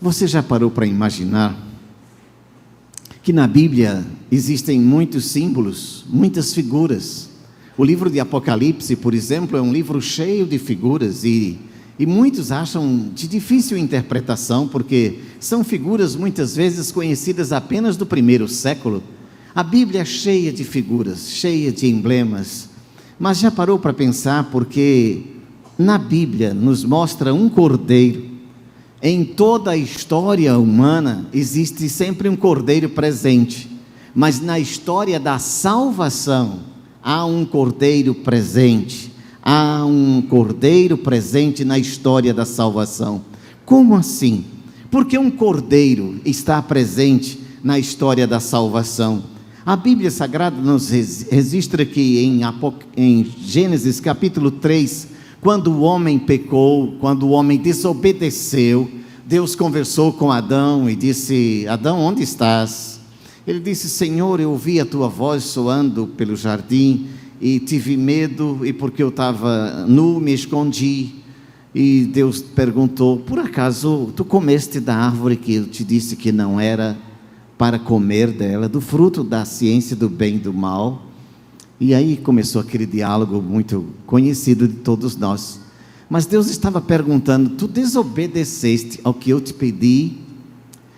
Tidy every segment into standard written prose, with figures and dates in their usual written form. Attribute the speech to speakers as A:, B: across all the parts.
A: Você já parou para imaginar que na Bíblia existem muitos símbolos, muitas figuras? O livro de Apocalipse, por exemplo, é um livro cheio de figuras e muitos acham de difícil interpretação, porque são figuras muitas vezes conhecidas apenas do primeiro século. A Bíblia é cheia de figuras, cheia de emblemas, mas já parou para pensar porque na Bíblia nos mostra um cordeiro. Em toda a história humana existe sempre um cordeiro presente, mas na história da salvação há um cordeiro presente. Há um cordeiro presente na história da salvação. Como assim? Porque um cordeiro está presente na história da salvação. A Bíblia Sagrada nos registra que em Gênesis capítulo 3, quando o homem pecou, quando o homem desobedeceu, Deus conversou com Adão e disse: Adão, onde estás? Ele disse: Senhor, eu ouvi a tua voz soando pelo jardim e tive medo, e porque eu estava nu, me escondi. E Deus perguntou: por acaso tu comeste da árvore que eu te disse que não era para comer dela, do fruto da ciência do bem e do mal? E aí começou aquele diálogo muito conhecido de todos nós. Mas Deus estava perguntando: tu desobedeceste ao que eu te pedi?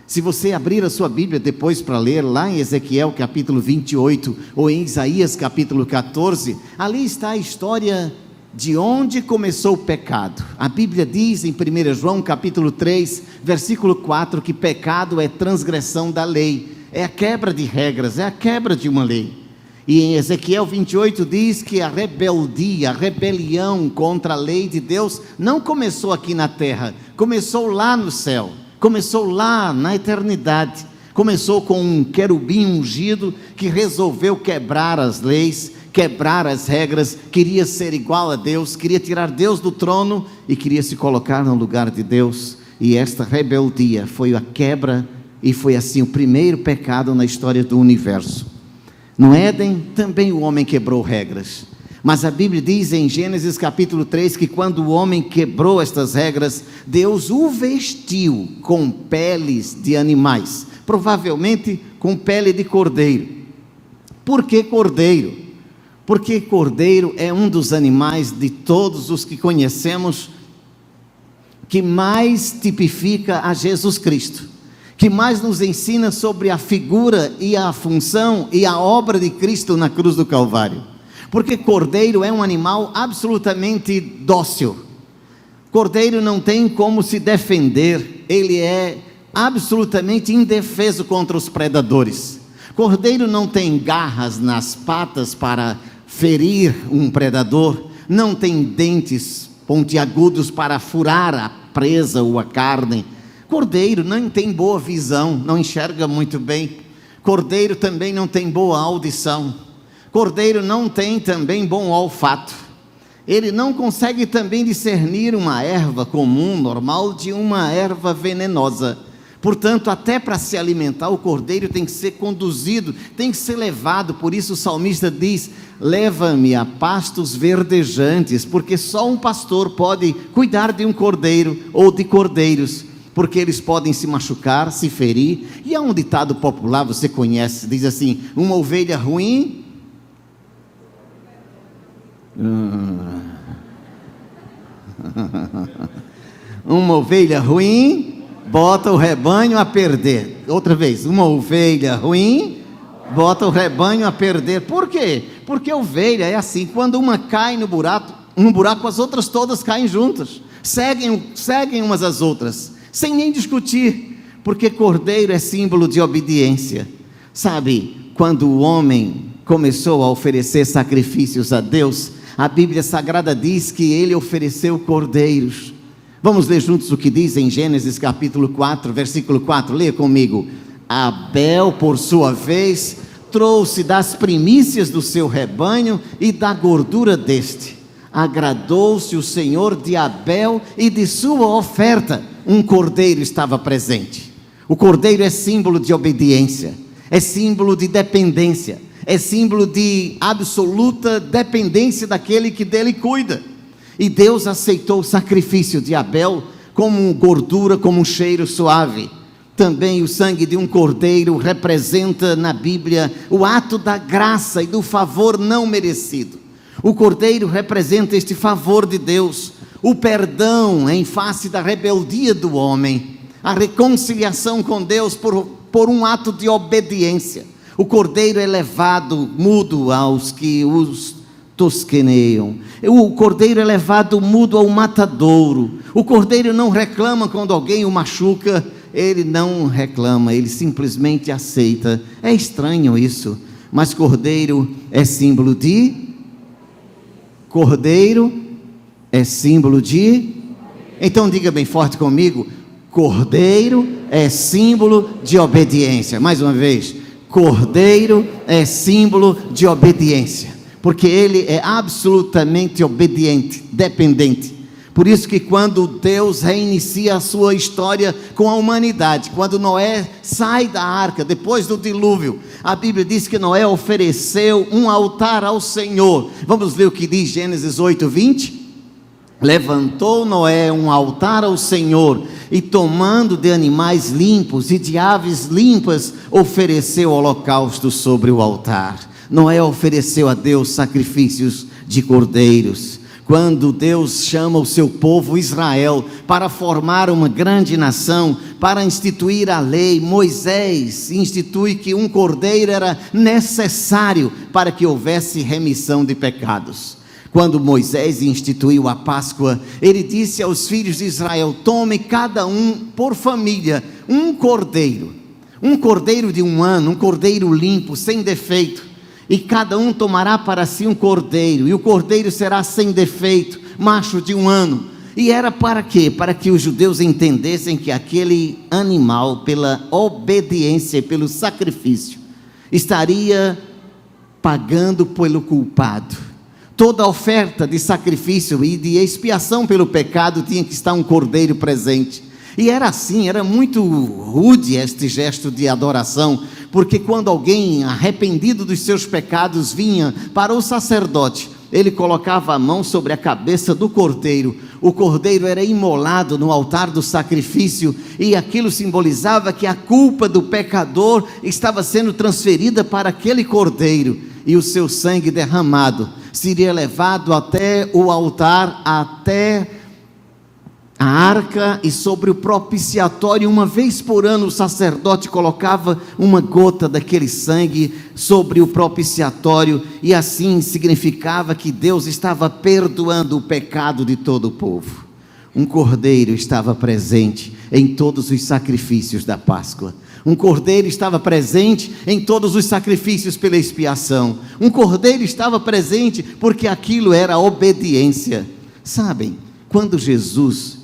A: Se você abrir a sua Bíblia depois para ler, lá em Ezequiel capítulo 28, ou em Isaías capítulo 14, ali está a história de onde começou o pecado. A Bíblia diz em 1 João capítulo 3, versículo 4, que pecado é transgressão da lei, é a quebra de regras, é a quebra de uma lei. E em Ezequiel 28 diz que a rebeldia, a rebelião contra a lei de Deus não começou aqui na terra, começou lá no céu, começou lá na eternidade. Começou com um querubim ungido que resolveu quebrar as leis, quebrar as regras, queria ser igual a Deus, queria tirar Deus do trono e queria se colocar no lugar de Deus. E esta rebeldia foi a quebra e foi assim o primeiro pecado na história do universo. No Éden também o homem quebrou regras, mas a Bíblia diz em Gênesis capítulo 3 que quando o homem quebrou estas regras, Deus o vestiu com peles de animais, provavelmente com pele de cordeiro. Por que cordeiro? Porque cordeiro é um dos animais de todos os que conhecemos que mais tipifica a Jesus Cristo, que mais nos ensina sobre a figura e a função e a obra de Cristo na cruz do Calvário. Porque cordeiro é um animal absolutamente dócil. Cordeiro não tem como se defender, ele é absolutamente indefeso contra os predadores. Cordeiro não tem garras nas patas para ferir um predador, não tem dentes pontiagudos para furar a presa ou a carne. Cordeiro não tem boa visão, não enxerga muito bem. Cordeiro também não tem boa audição. Cordeiro não tem também bom olfato. Ele não consegue também discernir uma erva comum, normal, de uma erva venenosa. Portanto, até para se alimentar, o cordeiro tem que ser conduzido, tem que ser levado. Por isso o salmista diz: leva-me a pastos verdejantes, porque só um pastor pode cuidar de um cordeiro ou de cordeiros, porque eles podem se machucar, se ferir. E há um ditado popular, você conhece, diz assim: uma ovelha ruim uma ovelha ruim bota o rebanho a perder. Outra vez, uma ovelha ruim bota o rebanho a perder. Por quê? Porque a ovelha é assim, quando uma cai no buraco, as outras todas caem juntas, seguem umas às outras, sem nem discutir, porque cordeiro é símbolo de obediência. Sabe, quando o homem começou a oferecer sacrifícios a Deus, a Bíblia Sagrada diz que ele ofereceu cordeiros. Vamos ler juntos o que diz em Gênesis capítulo 4, versículo 4, leia comigo. Abel, por sua vez, trouxe das primícias do seu rebanho e da gordura deste. Agradou-se o Senhor de Abel e de sua oferta. Um cordeiro estava presente. O cordeiro é símbolo de obediência, é símbolo de dependência, é símbolo de absoluta dependência daquele que dele cuida. E Deus aceitou o sacrifício de Abel como gordura, como um cheiro suave. Também o sangue de um cordeiro representa na Bíblia o ato da graça e do favor não merecido. O cordeiro representa este favor de Deus, o perdão em face da rebeldia do homem, a reconciliação com Deus por um ato de obediência. O cordeiro é levado mudo aos que os tosqueneiam. O cordeiro é levado mudo ao matadouro. O cordeiro não reclama quando alguém o machuca. Ele não reclama, ele simplesmente aceita. É estranho isso, mas cordeiro é símbolo de... Cordeiro é símbolo de... Então diga bem forte comigo: cordeiro é símbolo de obediência. Mais uma vez, cordeiro é símbolo de obediência, porque ele é absolutamente obediente, dependente. Por isso que quando Deus reinicia a sua história com a humanidade, quando Noé sai da arca, depois do dilúvio, a Bíblia diz que Noé ofereceu um altar ao Senhor. Vamos ler o que diz Gênesis 8:20? Levantou Noé um altar ao Senhor, e tomando de animais limpos e de aves limpas, ofereceu holocausto sobre o altar. Noé ofereceu a Deus sacrifícios de cordeiros. Quando Deus chama o seu povo Israel para formar uma grande nação, para instituir a lei, Moisés institui que um cordeiro era necessário para que houvesse remissão de pecados. Quando Moisés instituiu a Páscoa, ele disse aos filhos de Israel: tome cada um por família um cordeiro de 1 ano, um cordeiro limpo, sem defeito. E cada um tomará para si um cordeiro, e o cordeiro será sem defeito, macho de 1 ano. E era para quê? Para que os judeus entendessem que aquele animal, pela obediência e pelo sacrifício, estaria pagando pelo culpado. Toda oferta de sacrifício e de expiação pelo pecado tinha que estar um cordeiro presente. E era assim, era muito rude este gesto de adoração, porque quando alguém arrependido dos seus pecados vinha para o sacerdote, ele colocava a mão sobre a cabeça do cordeiro. O cordeiro era imolado no altar do sacrifício, e aquilo simbolizava que a culpa do pecador estava sendo transferida para aquele cordeiro, e o seu sangue derramado seria levado até o altar, até a arca, e sobre o propiciatório. Uma vez por ano o sacerdote colocava uma gota daquele sangue sobre o propiciatório, e assim significava que Deus estava perdoando o pecado de todo o povo. Um cordeiro estava presente em todos os sacrifícios da Páscoa. Um cordeiro estava presente em todos os sacrifícios pela expiação. Um cordeiro estava presente porque aquilo era obediência. Sabem, quando Jesus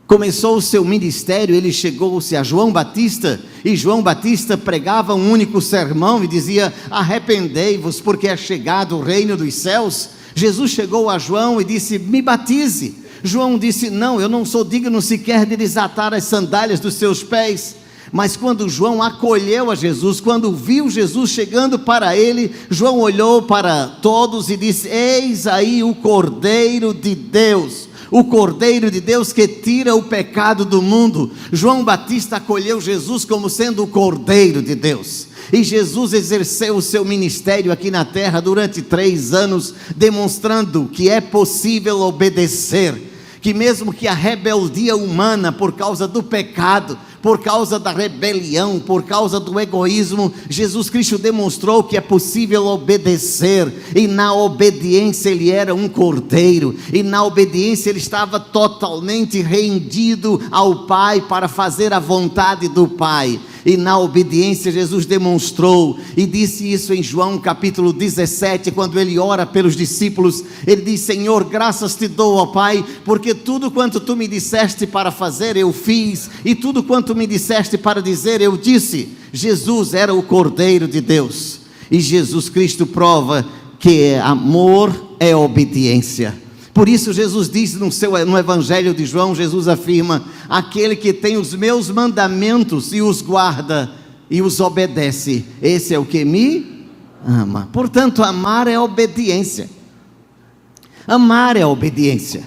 A: começou o seu ministério, ele chegou-se a João Batista, e João Batista pregava um único sermão e dizia: arrependei-vos, porque é chegado o reino dos céus. Jesus chegou a João e disse: me batize. João disse: não, eu não sou digno sequer de desatar as sandálias dos seus pés. Mas quando João acolheu a Jesus, quando viu Jesus chegando para ele, João olhou para todos e disse: eis aí o Cordeiro de Deus, o Cordeiro de Deus que tira o pecado do mundo. João Batista acolheu Jesus como sendo o Cordeiro de Deus. E Jesus exerceu o seu ministério aqui na terra durante 3 anos, demonstrando que é possível obedecer, que mesmo que a rebeldia humana, por causa do pecado, por causa da rebelião, por causa do egoísmo, Jesus Cristo demonstrou que é possível obedecer, e na obediência ele era um cordeiro, e na obediência ele estava totalmente rendido ao Pai para fazer a vontade do Pai. E na obediência Jesus demonstrou, e disse isso em João capítulo 17, quando ele ora pelos discípulos. Ele diz: Senhor, graças te dou, ó Pai, porque tudo quanto tu me disseste para fazer eu fiz, e tudo quanto me disseste para dizer eu disse. Jesus era o Cordeiro de Deus, e Jesus Cristo prova que amor é obediência. Por isso Jesus diz no Evangelho de João, Jesus afirma: aquele que tem os meus mandamentos e os guarda e os obedece, esse é o que me ama. Portanto, amar é obediência. Amar é obediência.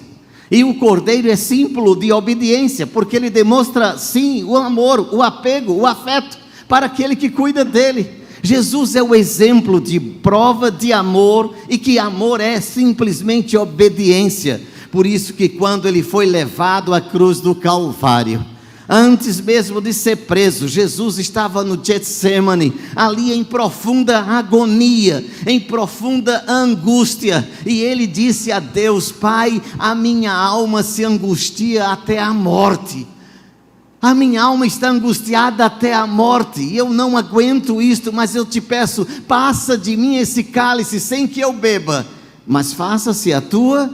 A: E o cordeiro é símbolo de obediência, porque ele demonstra, sim, o amor, o apego, o afeto para aquele que cuida dele. Jesus é o exemplo de prova de amor, e que amor é simplesmente obediência. Por isso que quando ele foi levado à cruz do Calvário, antes mesmo de ser preso, Jesus estava no Getsemane, ali em profunda agonia, em profunda angústia, e ele disse a Deus: Pai, a minha alma se angustia até a morte. A minha alma está angustiada até a morte, e eu não aguento isto, mas eu te peço, passa de mim esse cálice sem que eu beba, mas faça-se a tua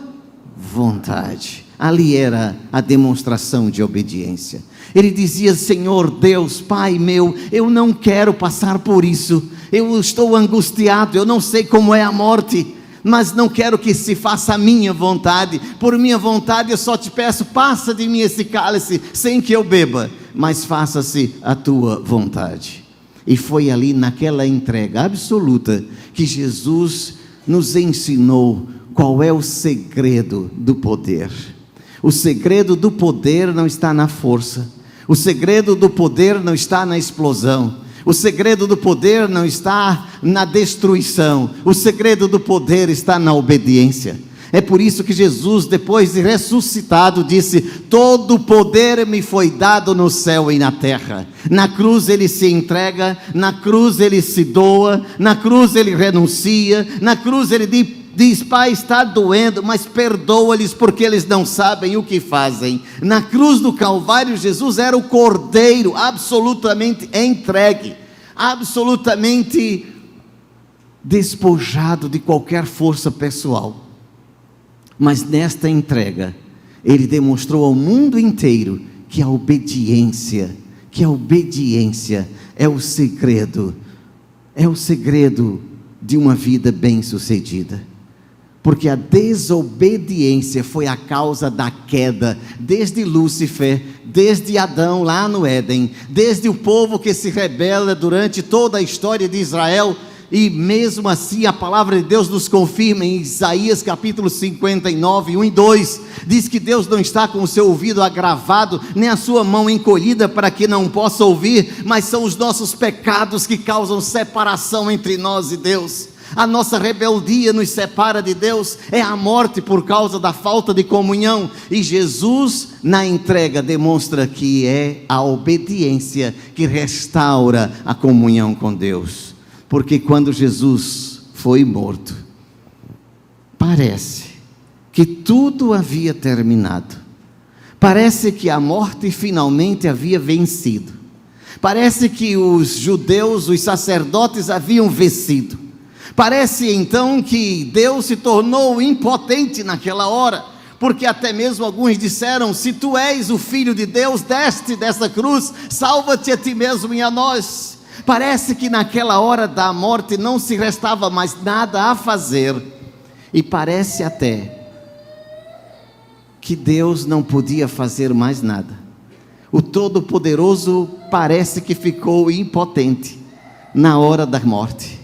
A: vontade. Ali era a demonstração de obediência. Ele dizia: Senhor Deus, Pai meu, eu não quero passar por isso, eu estou angustiado, eu não sei como é a morte, mas não quero que se faça a minha vontade. Por minha vontade eu só te peço, passa de mim esse cálice sem que eu beba, mas faça-se a tua vontade. E foi ali naquela entrega absoluta que Jesus nos ensinou qual é o segredo do poder. O segredo do poder não está na força, o segredo do poder não está na explosão, o segredo do poder não está na destruição, o segredo do poder está na obediência. É por isso que Jesus, depois de ressuscitado, disse: todo o poder me foi dado no céu e na terra. Na cruz ele se entrega, na cruz ele se doa, na cruz ele renuncia, na cruz ele diz: Pai, está doendo, mas perdoa-lhes porque eles não sabem o que fazem. Na cruz do Calvário, Jesus era o cordeiro absolutamente entregue, absolutamente despojado de qualquer força pessoal. Mas nesta entrega, ele demonstrou ao mundo inteiro que a obediência é o segredo de uma vida bem-sucedida. Porque a desobediência foi a causa da queda, desde Lúcifer, desde Adão lá no Éden, desde o povo que se rebela durante toda a história de Israel. E mesmo assim a palavra de Deus nos confirma em Isaías capítulo 59, 1 e 2, diz que Deus não está com o seu ouvido agravado, nem a sua mão encolhida para que não possa ouvir, mas são os nossos pecados que causam separação entre nós e Deus. A nossa rebeldia nos separa de Deus, é a morte por causa da falta de comunhão. E Jesus, na entrega, demonstra que é a obediência que restaura a comunhão com Deus. Porque quando Jesus foi morto, parece que tudo havia terminado. Parece que a morte finalmente havia vencido. Parece que os judeus, os sacerdotes haviam vencido. Parece então que Deus se tornou impotente naquela hora, porque até mesmo alguns disseram: se tu és o Filho de Deus, desce dessa cruz, salva-te a ti mesmo e a nós. Parece que naquela hora da morte não se restava mais nada a fazer, e parece até que Deus não podia fazer mais nada. O Todo-Poderoso parece que ficou impotente na hora da morte.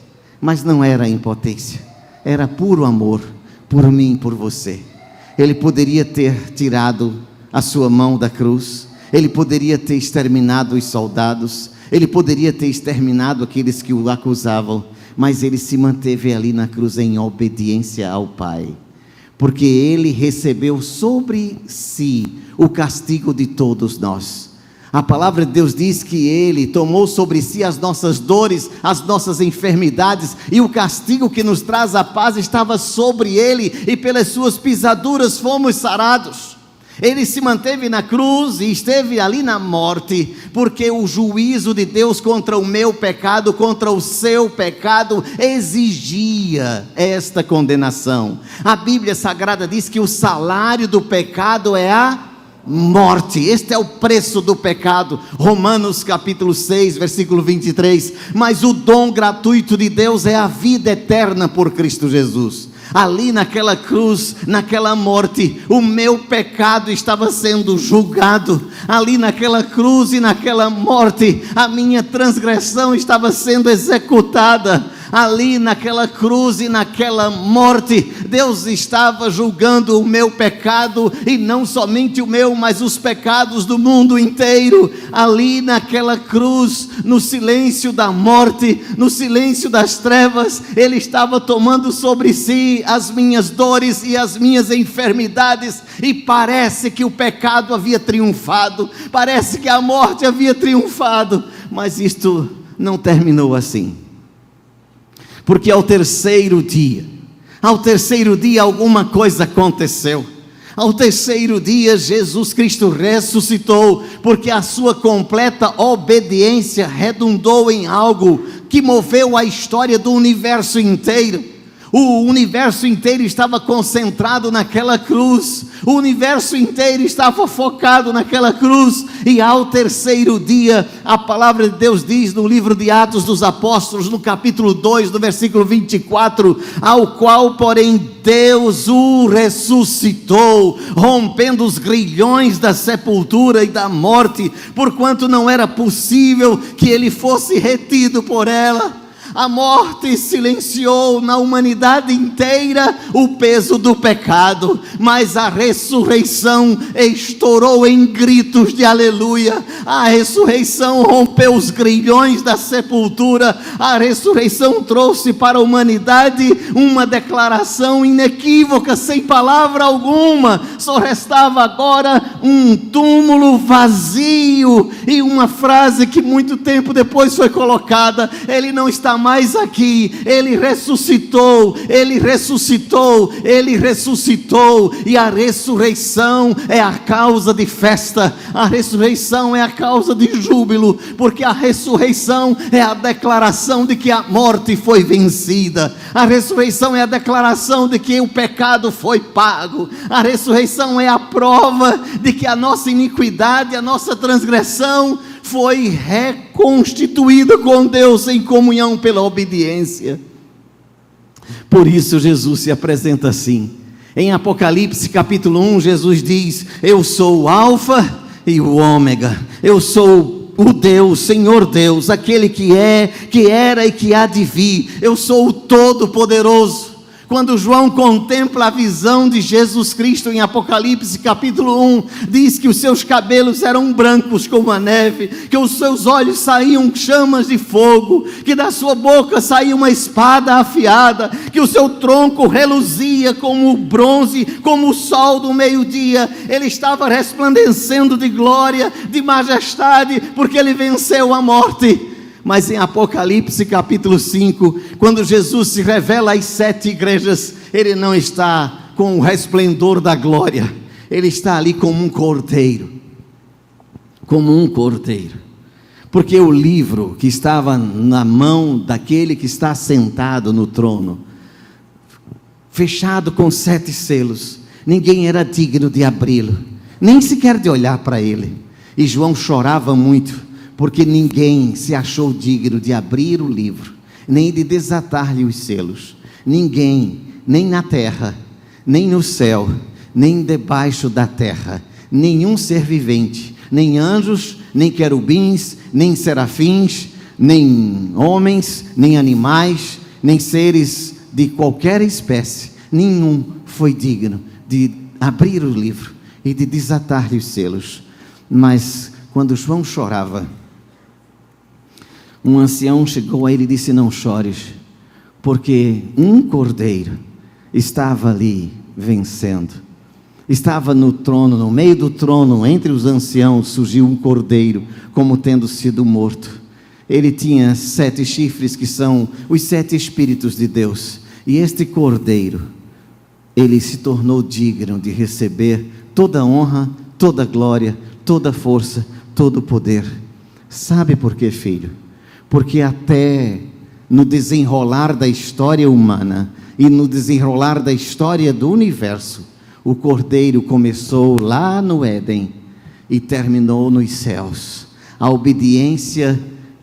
A: Mas não era impotência, era puro amor, por mim e por você. Ele poderia ter tirado a sua mão da cruz, ele poderia ter exterminado os soldados, ele poderia ter exterminado aqueles que o acusavam, mas ele se manteve ali na cruz em obediência ao Pai, porque ele recebeu sobre si o castigo de todos nós. A palavra de Deus diz que ele tomou sobre si as nossas dores, as nossas enfermidades, e o castigo que nos traz a paz estava sobre ele, e pelas suas pisaduras fomos sarados. Ele se manteve na cruz e esteve ali na morte, porque o juízo de Deus contra o meu pecado, contra o seu pecado, exigia esta condenação. A Bíblia Sagrada diz que o salário do pecado é a morte. Este é o preço do pecado. Romanos capítulo 6, versículo 23. Mas o dom gratuito de Deus é a vida eterna por Cristo Jesus. Ali naquela cruz, naquela morte, o meu pecado estava sendo julgado. Ali naquela cruz e naquela morte, a minha transgressão estava sendo executada. ali naquela cruz e naquela morte, Deus estava julgando o meu pecado, e não somente o meu, mas os pecados do mundo inteiro. Ali naquela cruz, no silêncio da morte, no silêncio das trevas, Ele estava tomando sobre si as minhas dores e as minhas enfermidades, e parece que o pecado havia triunfado, parece que a morte havia triunfado, mas isto não terminou assim, porque ao terceiro dia alguma coisa aconteceu. Ao terceiro dia Jesus Cristo ressuscitou, porque a sua completa obediência redundou em algo que moveu a história do universo inteiro. O universo inteiro estava concentrado naquela cruz, o universo inteiro estava focado naquela cruz, e ao terceiro dia, a palavra de Deus diz no livro de Atos dos Apóstolos, no capítulo 2, no versículo 24, ao qual, porém, Deus o ressuscitou, rompendo os grilhões da sepultura e da morte, porquanto não era possível que ele fosse retido por ela. A morte silenciou na humanidade inteira o peso do pecado, mas a ressurreição estourou em gritos de aleluia. A ressurreição rompeu os grilhões da sepultura. A ressurreição trouxe para a humanidade uma declaração inequívoca, sem palavra alguma. Só restava agora um túmulo vazio e uma frase que muito tempo depois foi colocada: Ele não está mais aqui, Ele ressuscitou, Ele ressuscitou, Ele ressuscitou. E a ressurreição é a causa de festa, a ressurreição é a causa de júbilo, porque a ressurreição é a declaração de que a morte foi vencida, a ressurreição é a declaração de que o pecado foi pago, a ressurreição é a prova de que a nossa iniquidade, a nossa transgressão foi reconstituída com Deus em comunhão pela obediência. Por isso Jesus se apresenta assim. Em Apocalipse capítulo 1, Jesus diz: eu sou o Alfa e o Ômega, eu sou o Deus, Senhor Deus, aquele que é, que era e que há de vir, eu sou o Todo-Poderoso. Quando João contempla a visão de Jesus Cristo em Apocalipse capítulo 1, diz que os seus cabelos eram brancos como a neve, que os seus olhos saíam chamas de fogo, que da sua boca saía uma espada afiada, que o seu tronco reluzia como o bronze, como o sol do meio-dia. Ele estava resplandecendo de glória, de majestade, porque ele venceu a morte. Mas em Apocalipse capítulo 5, quando Jesus se revela às 7 igrejas, Ele não está com o resplendor da glória, Ele está ali como um cordeiro, porque o livro que estava na mão daquele que está sentado no trono, fechado com 7 selos, ninguém era digno de abri-lo, nem sequer de olhar para ele. E João chorava muito, porque ninguém se achou digno de abrir o livro, nem de desatar-lhe os selos. Ninguém, nem na terra, nem no céu, nem debaixo da terra, nenhum ser vivente, nem anjos, nem querubins, nem serafins, nem homens, nem animais, nem seres de qualquer espécie, nenhum foi digno de abrir o livro e de desatar-lhe os selos. Mas quando João chorava, um ancião chegou a ele e disse: não chores, porque um cordeiro estava ali vencendo, estava no trono, no meio do trono, entre os anciãos surgiu um cordeiro, como tendo sido morto. Ele tinha 7 chifres, que são os 7 Espíritos de Deus, e este cordeiro, ele se tornou digno de receber toda a honra, toda a glória, toda a força, todo o poder. Sabe por quê, filho? Porque até no desenrolar da história humana e no desenrolar da história do universo, o Cordeiro começou lá no Éden e terminou nos céus. A obediência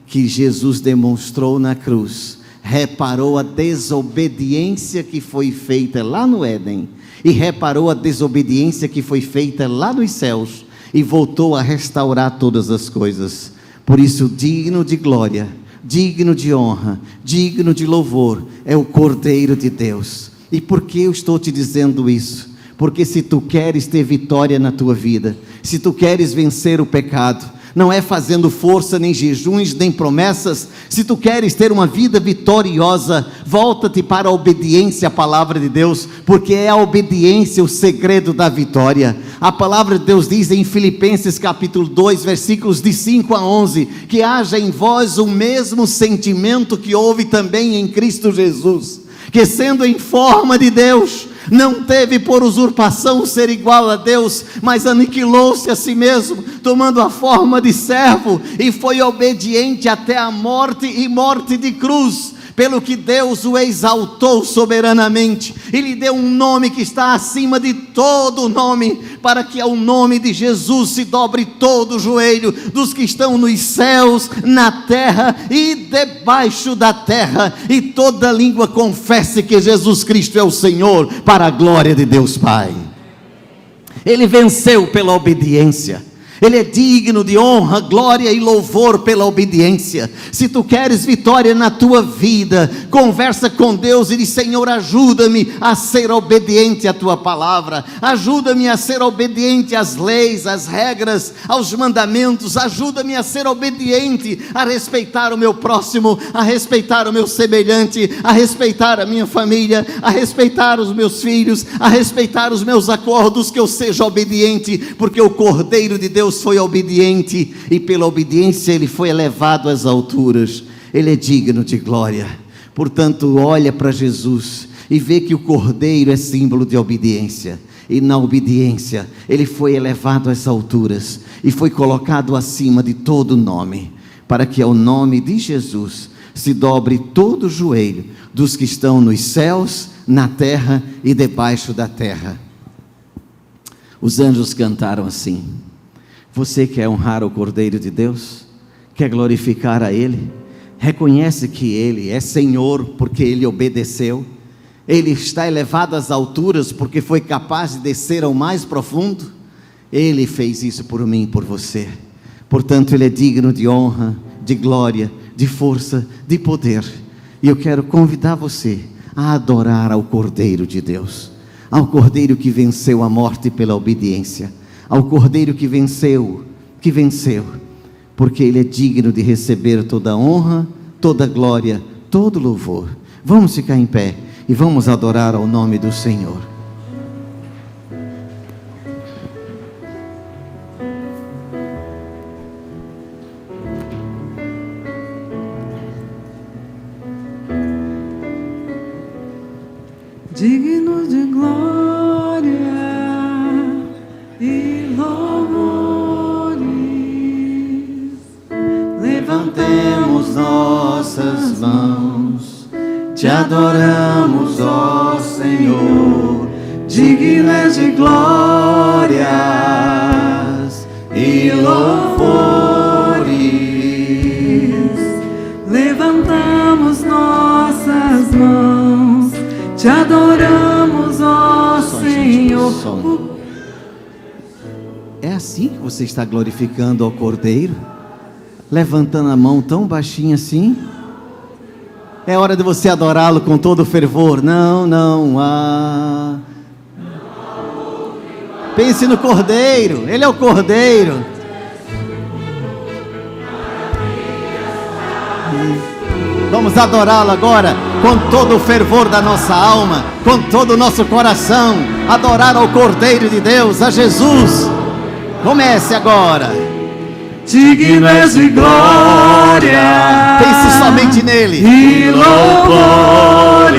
A: que Jesus demonstrou na cruz reparou a desobediência que foi feita lá no Éden, e reparou a desobediência que foi feita lá nos céus, e voltou a restaurar todas as coisas. Por isso, digno de glória, digno de honra, digno de louvor, é o Cordeiro de Deus. E por que eu estou te dizendo isso? Porque se tu queres ter vitória na tua vida, se tu queres vencer o pecado, não é fazendo força, nem jejuns, nem promessas. Se tu queres ter uma vida vitoriosa, volta-te para a obediência à palavra de Deus, porque é a obediência o segredo da vitória. A palavra de Deus diz em Filipenses capítulo 2, versículos de 5 a 11, que haja em vós o mesmo sentimento que houve também em Cristo Jesus, que sendo em forma de Deus, não teve por usurpação ser igual a Deus, mas aniquilou-se a si mesmo, tomando a forma de servo, e foi obediente até a morte, e morte de cruz, pelo que Deus o exaltou soberanamente, e lhe deu um nome que está acima de todo nome, para que ao nome de Jesus se dobre todo o joelho, dos que estão nos céus, na terra e debaixo da terra, e toda língua confesse que Jesus Cristo é o Senhor, para a glória de Deus Pai. Ele venceu pela obediência. Ele é digno de honra, glória e louvor pela obediência. Se tu queres vitória na tua vida, conversa com Deus e diz: Senhor, ajuda-me a ser obediente à tua palavra, ajuda-me a ser obediente às leis, às regras, aos mandamentos, ajuda-me a ser obediente, a respeitar o meu próximo, a respeitar o meu semelhante, a respeitar a minha família, a respeitar os meus filhos, a respeitar os meus acordos, que eu seja obediente, porque o Cordeiro de Deus foi obediente, e pela obediência ele foi elevado às alturas. Ele é digno de glória. Portanto, olha para Jesus e vê que o Cordeiro é símbolo de obediência, e na obediência ele foi elevado às alturas e foi colocado acima de todo nome, para que ao nome de Jesus se dobre todo o joelho dos que estão nos céus, na terra e debaixo da terra. Os anjos cantaram assim: você quer honrar o Cordeiro de Deus? Quer glorificar a Ele? Reconhece que Ele é Senhor, porque Ele obedeceu. Ele está elevado às alturas, porque foi capaz de descer ao mais profundo. Ele fez isso por mim e por você. Portanto, Ele é digno de honra, de glória, de força, de poder. E eu quero convidar você a adorar ao Cordeiro de Deus, ao Cordeiro que venceu a morte pela obediência, ao Cordeiro que venceu, porque Ele é digno de receber toda a honra, toda a glória, todo o louvor. Vamos ficar em pé e vamos adorar ao nome do Senhor.
B: Digno de glória e louvores,
A: Levantemos nossas mãos, te adoramos, ó Senhor. Digno és de glórias e louvores.
B: levantamos nossas mãos, te adoramos, ó Senhor.
A: É assim que você está glorificando ao Cordeiro? Levantando a mão tão baixinho assim? É hora de você adorá-lo com todo fervor. Não há. Pense no Cordeiro, Ele é o Cordeiro. Vamos adorá-lo agora com todo o fervor da nossa alma, com todo o nosso coração. Adorar ao Cordeiro de Deus, a Jesus. Comece agora.
B: Digno és de glória,
A: Pense somente nele.
B: e louvores.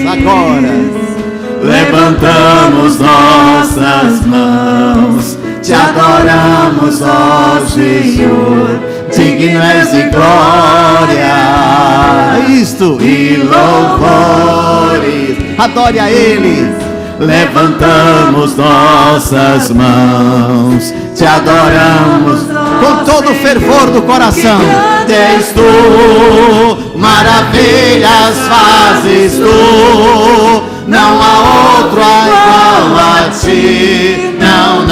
A: Agora
B: Levantamos nossas mãos, te adoramos, ó Senhor. Digno és de glória,
A: isto
B: e louvores.
A: Adore a Ele.
B: Levantamos nossas mãos, te adoramos
A: Com todo o fervor do coração.
B: grande és tu, maravilhas fazes tu, não há outro igual a ti, não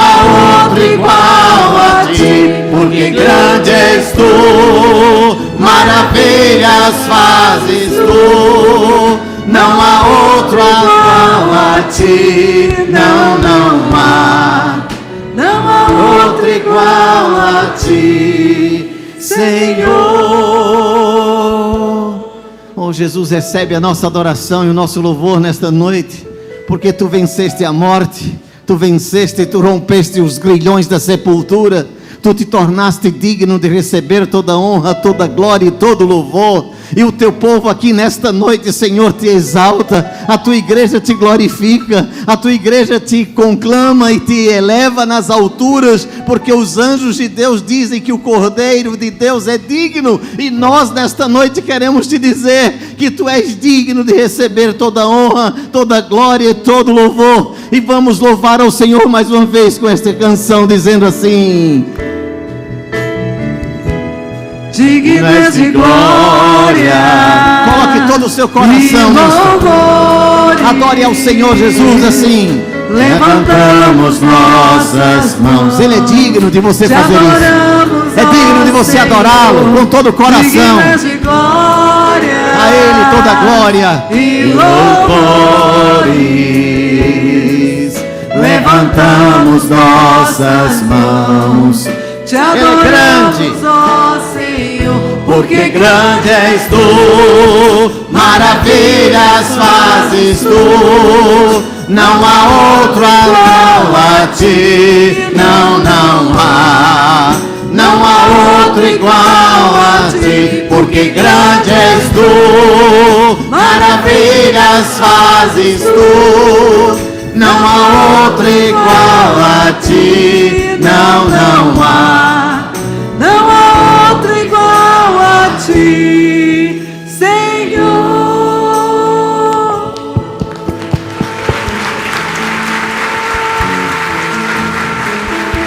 B: há outro igual a ti, porque grande és és tu, maravilhas fazes tu, não há outro igual a ti, não há, não há outro igual a ti, Senhor.
A: Oh Jesus, recebe a nossa adoração e o nosso louvor nesta noite, porque tu venceste a morte, tu venceste, tu rompeste os grilhões da sepultura, tu te tornaste digno de receber toda a honra, toda a glória e todo o louvor. E o teu povo aqui nesta noite, Senhor, te exalta, a tua igreja te glorifica, a tua igreja te conclama e te eleva nas alturas, porque os anjos de Deus dizem que o Cordeiro de Deus é digno, e nós nesta noite queremos te dizer que tu és digno de receber toda a honra, toda a glória e todo o louvor. E vamos louvar ao Senhor mais uma vez com esta canção, dizendo assim:
B: digno és de glória.
A: Coloque todo o seu coração nisso. Adore ao Senhor Jesus assim.
B: Levantamos nossas mãos.
A: Ele é digno de você fazer isso. É digno de você adorá-lo com todo o coração. A Ele toda a glória
B: e louvores. Levantamos nossas mãos. Te adoramos, ó Senhor, porque grande és tu, maravilhas fazes tu, não há outro igual a ti, não há, não há outro igual a ti, porque grande és tu, maravilhas fazes tu, não há outro igual a ti.